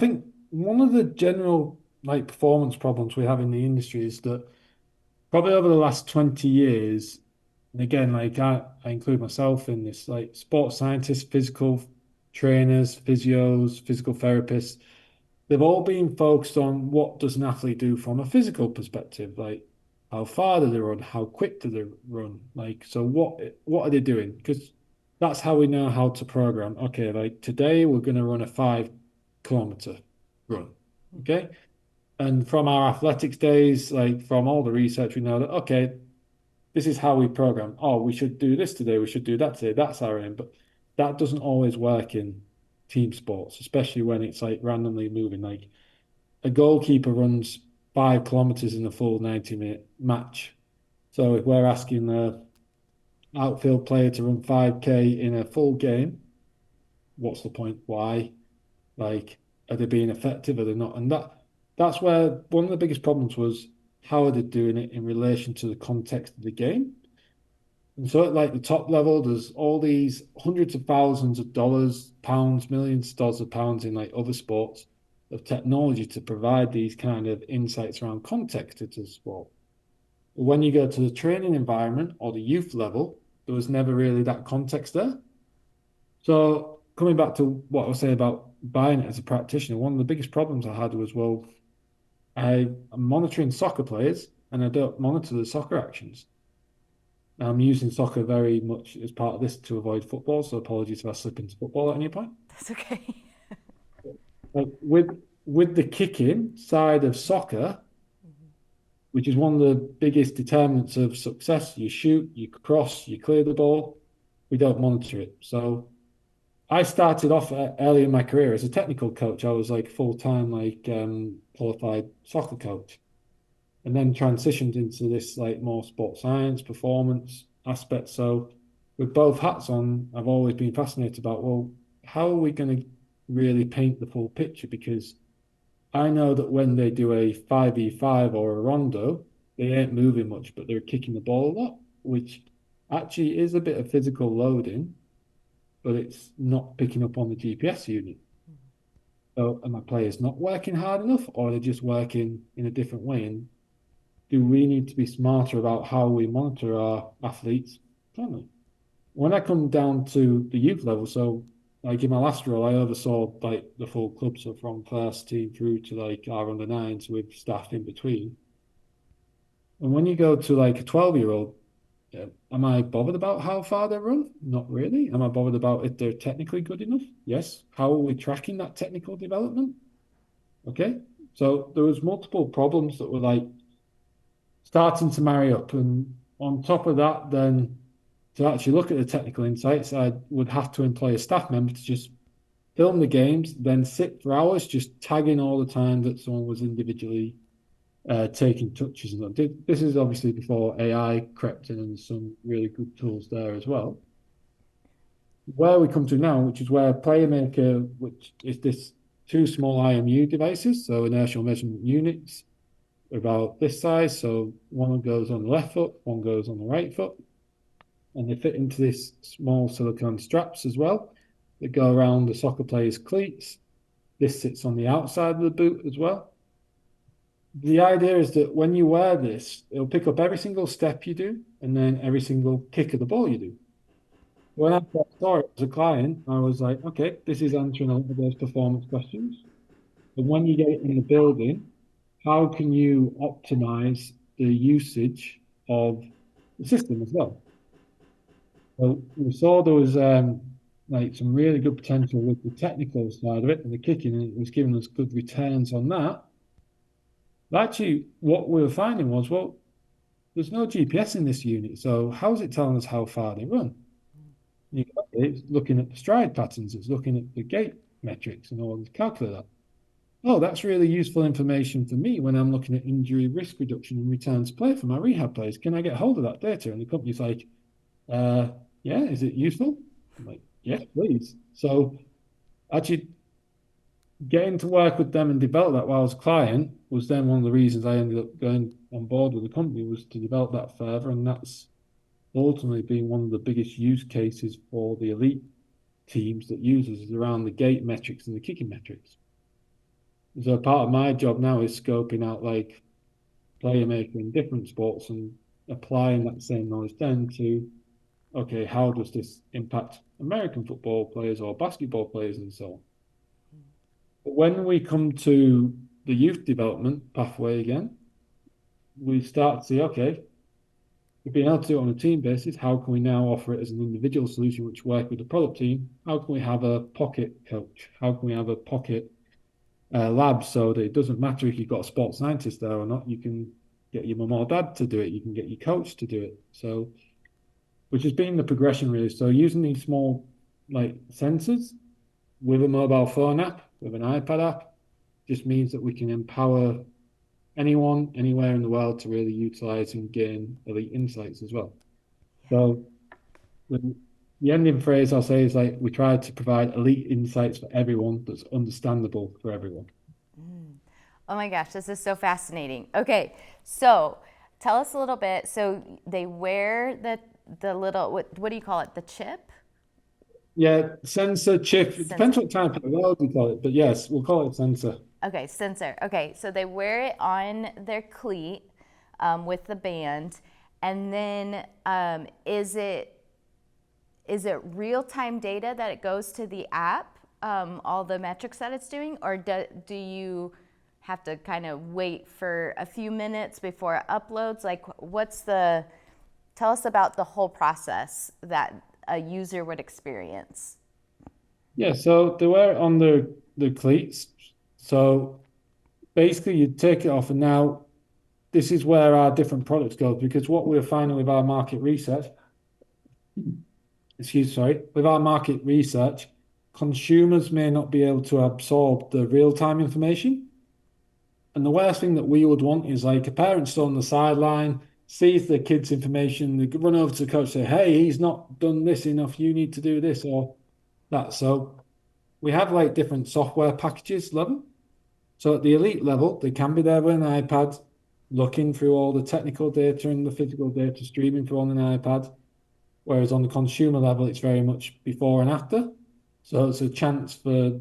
think one of the general performance problems we have in the industry is that probably over the last 20 years, and again, I include myself in this, like sports scientists, physical trainers, physios, physical therapists, they've all been focused on what does an athlete do from a physical perspective, like how far do they run, how quick do they run, like so what are they doing? Because that's how we know how to program. Okay, like today we're going to run a 5 kilometer run. Okay. And from our athletics days, like from all the research, we know that, okay, this is how we program. Oh, we should do this today. We should do that today. That's our aim. But that doesn't always work in team sports, especially when it's like randomly moving. Like a goalkeeper runs 5 kilometers in a full 90-minute match. So if we're asking the outfield player to run 5K in a full game, what's the point? Why? Like, are they being effective? Are they not? And that's where one of the biggest problems was how are they doing it in relation to the context of the game? And so at like the top level, there's all these hundreds of thousands of dollars, pounds, millions of dollars of pounds in like other sports of technology to provide these kind of insights around context to the sport. But when you go to the training environment or the youth level, there was never really that context there. So coming back to what I was saying about buying it as a practitioner, one of the biggest problems I had was, well, I'm monitoring soccer players and I don't monitor the soccer actions. I'm using soccer very much as part of this to avoid football, so apologies if I slip into football at any point. That's okay. Like with the kicking side of soccer, which is one of the biggest determinants of success, you shoot, you cross, you clear the ball, we don't monitor it. So I started off early in my career as a technical coach. I was like full-time, qualified soccer coach, and then transitioned into this like more sports science, performance aspect. So with both hats on, I've always been fascinated about, well, how are we going to really paint the full picture? Because I know that when they do a 5v5 or a rondo, they ain't moving much, but they're kicking the ball a lot, which actually is a bit of physical loading, but it's not picking up on the GPS unit. So are my players not working hard enough, or are they just working in a different way? And do we need to be smarter about how we monitor our athletes? Certainly. When I come down to the youth level, so like in my last role, I oversaw like the full club, so from first team through to like our under nines with staff in between. And when you go to like a 12-year-old, am I bothered about how far they run? Not really. Am I bothered about if they're technically good enough? Yes. How are we tracking that technical development? Okay. So there was multiple problems that were like starting to marry up. And on top of that, then to actually look at the technical insights, I would have to employ a staff member to just film the games, then sit for hours just tagging all the time that someone was individually taking touches. And this is obviously before AI crept in and some really good tools there as well. Where we come to now, which is where Playermaker, which is this two small IMU devices, so inertial measurement units, about this size. So one goes on the left foot, one goes on the right foot, and they fit into this small silicone straps as well that go around the soccer player's cleats. This sits on the outside of the boot as well. The idea is that when you wear this, it'll pick up every single step you do and then every single kick of the ball you do. When I first saw it as a client, I was like, okay, this is answering a lot of those performance questions. But when you get it in the building, how can you optimize the usage of the system as well? So we saw there was like some really good potential with the technical side of it and the kicking, and it was giving us good returns on that. But actually, what we were finding was, well, there's no GPS in this unit, so how is it telling us how far they run? It's looking at the stride patterns, it's looking at the gait metrics and all to calculate that. Oh, that's really useful information for me when I'm looking at injury risk reduction and return to play for my rehab players. Can I get hold of that data? And the company's like, uh, yeah, is it useful? I'm like, yes, please. So actually getting to work with them and develop that while I was a client was then one of the reasons I ended up going on board with the company was to develop that further. And that's ultimately been one of the biggest use cases for the elite teams that uses is around the gate metrics and the kicking metrics. So part of my job now is scoping out like Playermaker in different sports and applying that same knowledge then to, okay, how does this impact American football players or basketball players and so on. But when we come to the youth development pathway again, we start to see, okay, we've been able to do it on a team basis. How can we now offer it as an individual solution which work with the product team? How can we have a pocket coach? How can we have a pocket lab so that it doesn't matter if you've got a sports scientist there or not, you can get your mum or dad to do it, you can get your coach to do it. So, which has been the progression really. So using these small like sensors with a mobile phone app, with an iPad app, just means that we can empower anyone, anywhere in the world to really utilize and gain elite insights as well. So the ending phrase I'll say is like we try to provide elite insights for everyone that's understandable for everyone. Oh my gosh, this is so fascinating. Okay, so tell us a little bit. So they wear the little what do you call it? The chip? Yeah, sensor chip. It depends Sensor. what type of world you call it, but yes, we'll call it sensor. Okay, sensor. Okay, so they wear it on their cleat with the band, and then is it real time data that it goes to the app, all the metrics that it's doing, or do you have to kind of wait for a few minutes before it uploads? Like, tell us about the whole process that a user would experience. Yeah, so they wear it on the cleats. So basically, you take it off, and now this is where our different products go because what we're finding with our market research, sorry, with our market research, consumers may not be able to absorb the real-time information. And the worst thing that we would want is like a parent stood on the sideline, sees the kid's information, they run over to the coach, say, "Hey, he's not done this enough. You need to do this or that." So we have like different software packages level. So at the elite level, they can be there with an iPad, looking through all the technical data and the physical data, streaming through on an iPad. Whereas on the consumer level, it's very much before and after. So it's a chance for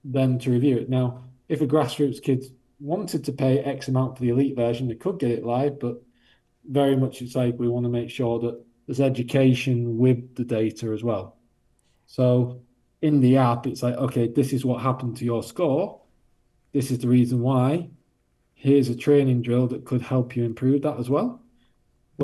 them to review it. Now, if a grassroots kid wanted to pay X amount for the elite version, they could get it live, but very much it's like we want to make sure that there's education with the data as well. So in the app, it's like, okay, this is what happened to your score. This is the reason why. Here's a training drill that could help you improve that as well.